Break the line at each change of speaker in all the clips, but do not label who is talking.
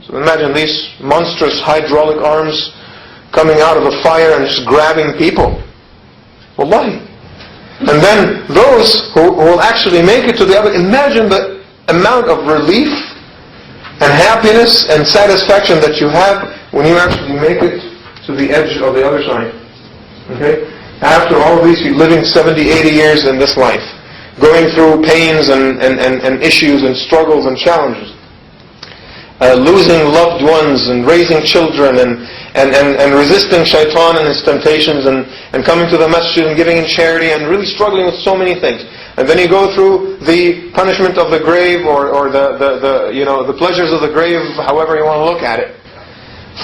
So imagine these monstrous hydraulic arms coming out of a fire and just grabbing people. Wallahi. And then those who will actually make it to the other, imagine the amount of relief and happiness and satisfaction that you have when you actually make it to the edge of the other side. Okay? After all these, you're living 70, 80 years in this life, going through pains and issues and struggles and challenges, losing loved ones and raising children and resisting shaitan and his temptations and coming to the masjid and giving in charity and really struggling with so many things. And then you go through the punishment of the grave or the pleasures of the grave, however you want to look at it,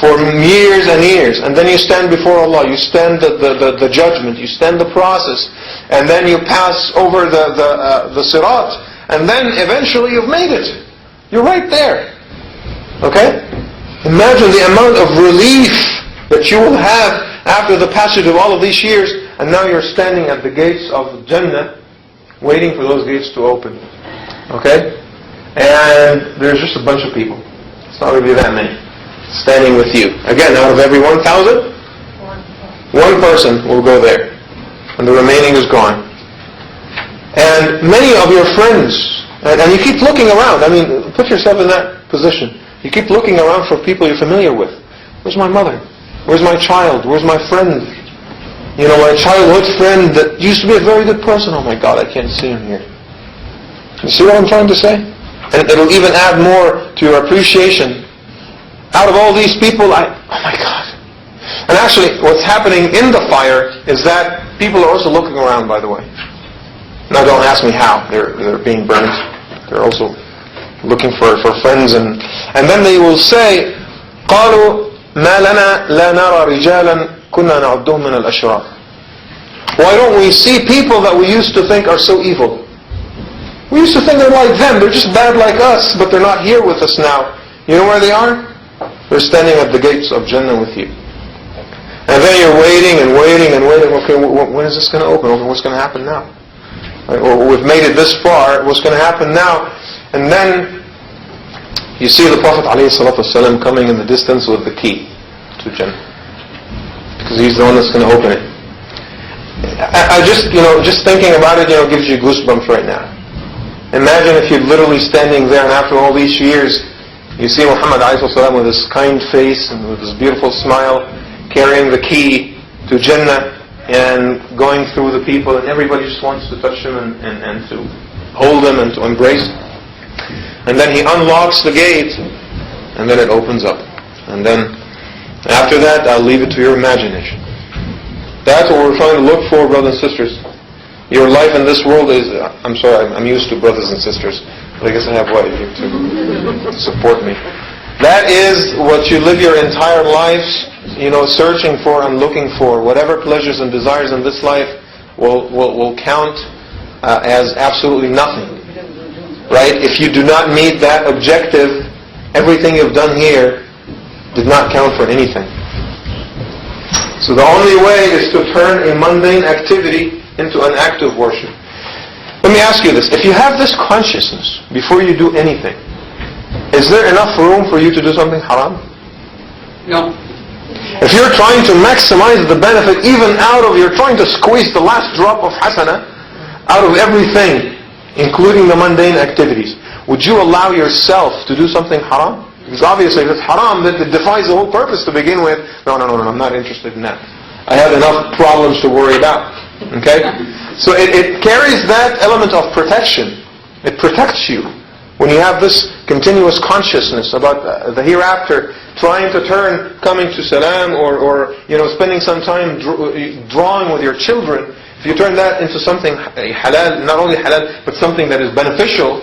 for years and years. And then you stand before Allah, you stand the judgment, you stand the process, and then you pass over the sirat, and then eventually you've made it. You're right there. Okay? Imagine the amount of relief that you will have after the passage of all of these years, and now you're standing at the gates of Jannah, waiting for those gates to open. Okay? And there's just a bunch of people. It's not really that many standing with you. Again, out of every 1,000, one person will go there. And the remaining is gone. And many of your friends, and you keep looking around. I mean, put yourself in that position. You keep looking around for people you're familiar with. Where's my mother? Where's my child? Where's my friend? You know, my childhood friend that used to be a very good person. Oh my God, I can't see him here. You see what I'm trying to say? And it'll even add more to your appreciation. Out of all these people, oh my God. And actually, what's happening in the fire is that people are also looking around, by the way. Now don't ask me how. They're being burned. They're also looking for friends. And then they will say, قالوا ما لنا لا نرى رجالا كنا نعدهم من الأشرار. Why don't we see people that we used to think are so evil? We used to think they're like them. They're just bad like us, but they're not here with us now. You know where they are? They're standing at the gates of Jannah with you. And then you're waiting and waiting and waiting. Okay, when is this going to open? Okay, what's going to happen now? Right? Well, we've made it this far. What's going to happen now? And then you see the Prophet ﷺ coming in the distance with the key to Jannah, because he's the one that's going to open it. I just thinking about it, gives you goosebumps right now. Imagine if you're literally standing there, and after all these years, you see Muhammad ﷺ with his kind face and with his beautiful smile, carrying the key to Jannah and going through the people, and everybody just wants to touch him and to hold him and to embrace him. And then he unlocks the gate, and then it opens up. And then after that, I'll leave it to your imagination. That's what we're trying to look for, brothers and sisters. Your life in this world is, I'm sorry, I'm used to brothers and sisters, but I guess I have wife here to support me. That is what you live your entire life, searching for and looking for. Whatever pleasures and desires in this life will count as absolutely nothing. Right? If you do not meet that objective, everything you've done here did not count for anything. So the only way is to turn a mundane activity into an act of worship. Let me ask you this. If you have this consciousness before you do anything, is there enough room for you to do something haram?
No.
If you're trying to maximize the benefit you're trying to squeeze the last drop of hasana out of everything, including the mundane activities, would you allow yourself to do something haram? Because obviously if it's haram, then it defies the whole purpose to begin with. No, I'm not interested in that. I have enough problems to worry about. Okay? So it carries that element of protection. It protects you. When you have this continuous consciousness about the hereafter, trying to turn, coming to salam, or spending some time drawing with your children, if you turn that into something halal, not only halal, but something that is beneficial,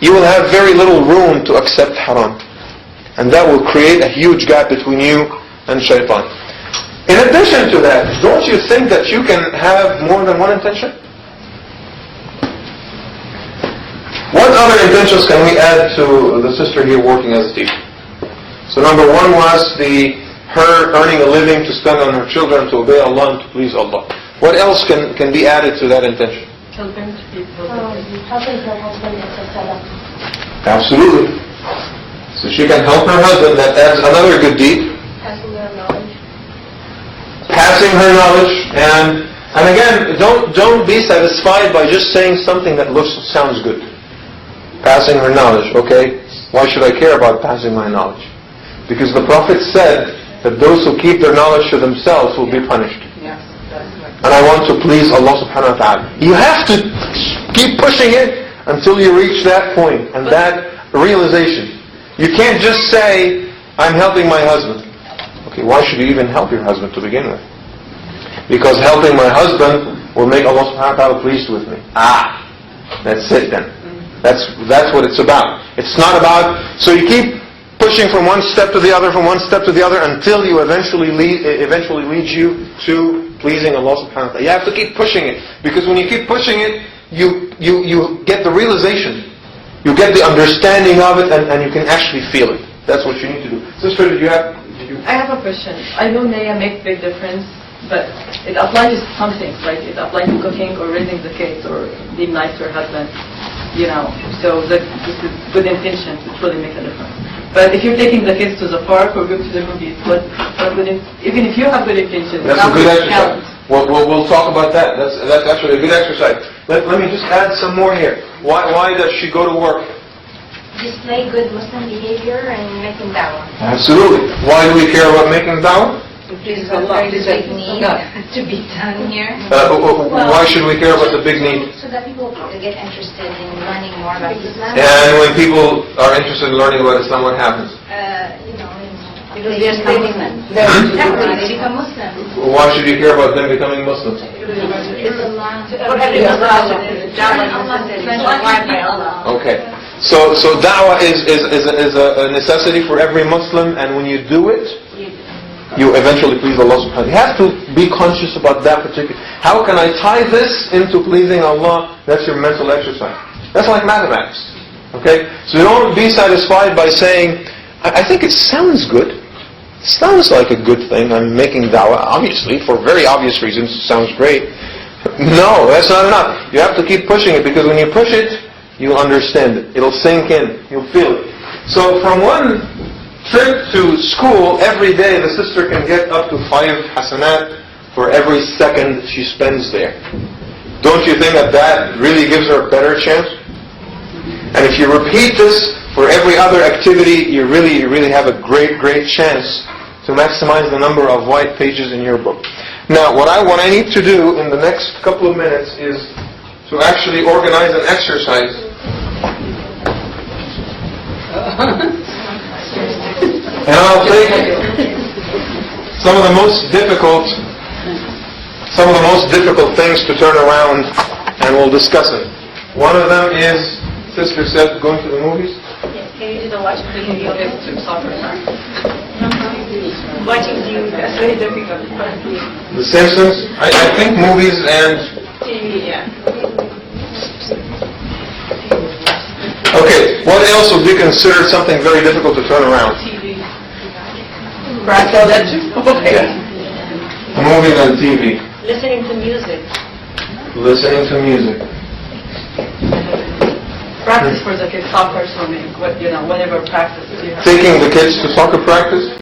you will have very little room to accept haram. And that will create a huge gap between you and shaitan. In addition to that, don't you think that you can have more than one intention? What other intentions can we add to the sister here working as a teacher? So number one was her earning a living to spend on her children, to obey Allah and to please Allah. What else can be added to that intention?
Helping her husband and her salah.
Absolutely. So she can help her husband. That adds another good deed.
Passing their knowledge.
Passing her knowledge, and again, don't be satisfied by just saying something that sounds good. Passing her knowledge, okay? Why should I care about passing my knowledge? Because the Prophet said that those who keep their knowledge to themselves will be punished. And I want to please Allah subhanahu wa ta'ala. You have to keep pushing it until you reach that point and that realization. You can't just say, I'm helping my husband. Okay, why should you even help your husband to begin with? Because helping my husband will make Allah subhanahu wa ta'ala pleased with me. That's it then. That's what it's about. It's not about, so you keep pushing from one step to the other, until you eventually leads you to pleasing Allah subhanahu wa ta'ala. You have to keep pushing it. Because when you keep pushing it, you get the realization. You get the understanding of it, and you can actually feel it. That's what you need to do. Sister, did you have...
I have a question. I know Naya makes big difference, but it applies to some things, right? It applies to cooking or raising the kids or being nice to your husband, So this is good intentions. It really makes a difference. But if you're taking the kids to the park or go to the movies, even if you have good intentions,
that's a good exercise. We'll talk about that. That's actually a good exercise. Let me just add some more here. Why does she go to work?
Display good Muslim behavior and making da'wah.
Absolutely. Why do we care about making da'wah?
There's a big need to be done here.
Why should we care about the big need?
So that people get interested in learning more about Islam.
And when people are interested in learning about Islam, what happens?
Because they're studying they become Muslim.
Why should you care about them becoming Muslims? Okay. So da'wah is a necessity for every Muslim, and when you do it, you eventually please Allah subhanahu wa ta'ala. You have to be conscious about that particular. How can I tie this into pleasing Allah? That's your mental exercise. That's like mathematics. Okay? So you don't be satisfied by saying, I think it sounds good. It sounds like a good thing. I'm making da'wah. Obviously, for very obvious reasons, it sounds great. No, that's not enough. You have to keep pushing it, because when you push it, you'll understand it. It'll sink in. You'll feel it. So from one trip to school, every day the sister can get up to 5 hasanat for every second she spends there. Don't you think that really gives her a better chance? And if you repeat this for every other activity, you really have a great chance to maximize the number of white pages in your book. Now, what I need to do in the next couple of minutes is to actually organize an exercise. And I'll take some of the most difficult things to turn around, and we'll discuss it. One of them is, Sister said, going to the movies.
Yes, can you do the watching video to soccer? Watching TV, that's very difficult.
The Simpsons. I think movies and
TV, yeah.
Okay, what else would be considered something very difficult to turn around?
TV. That too? Okay.
Yeah. Movies and TV.
Listening to music.
Listening to music.
Practice for the kids, soccer, swimming, whatever practice you have.
Taking the kids to soccer practice?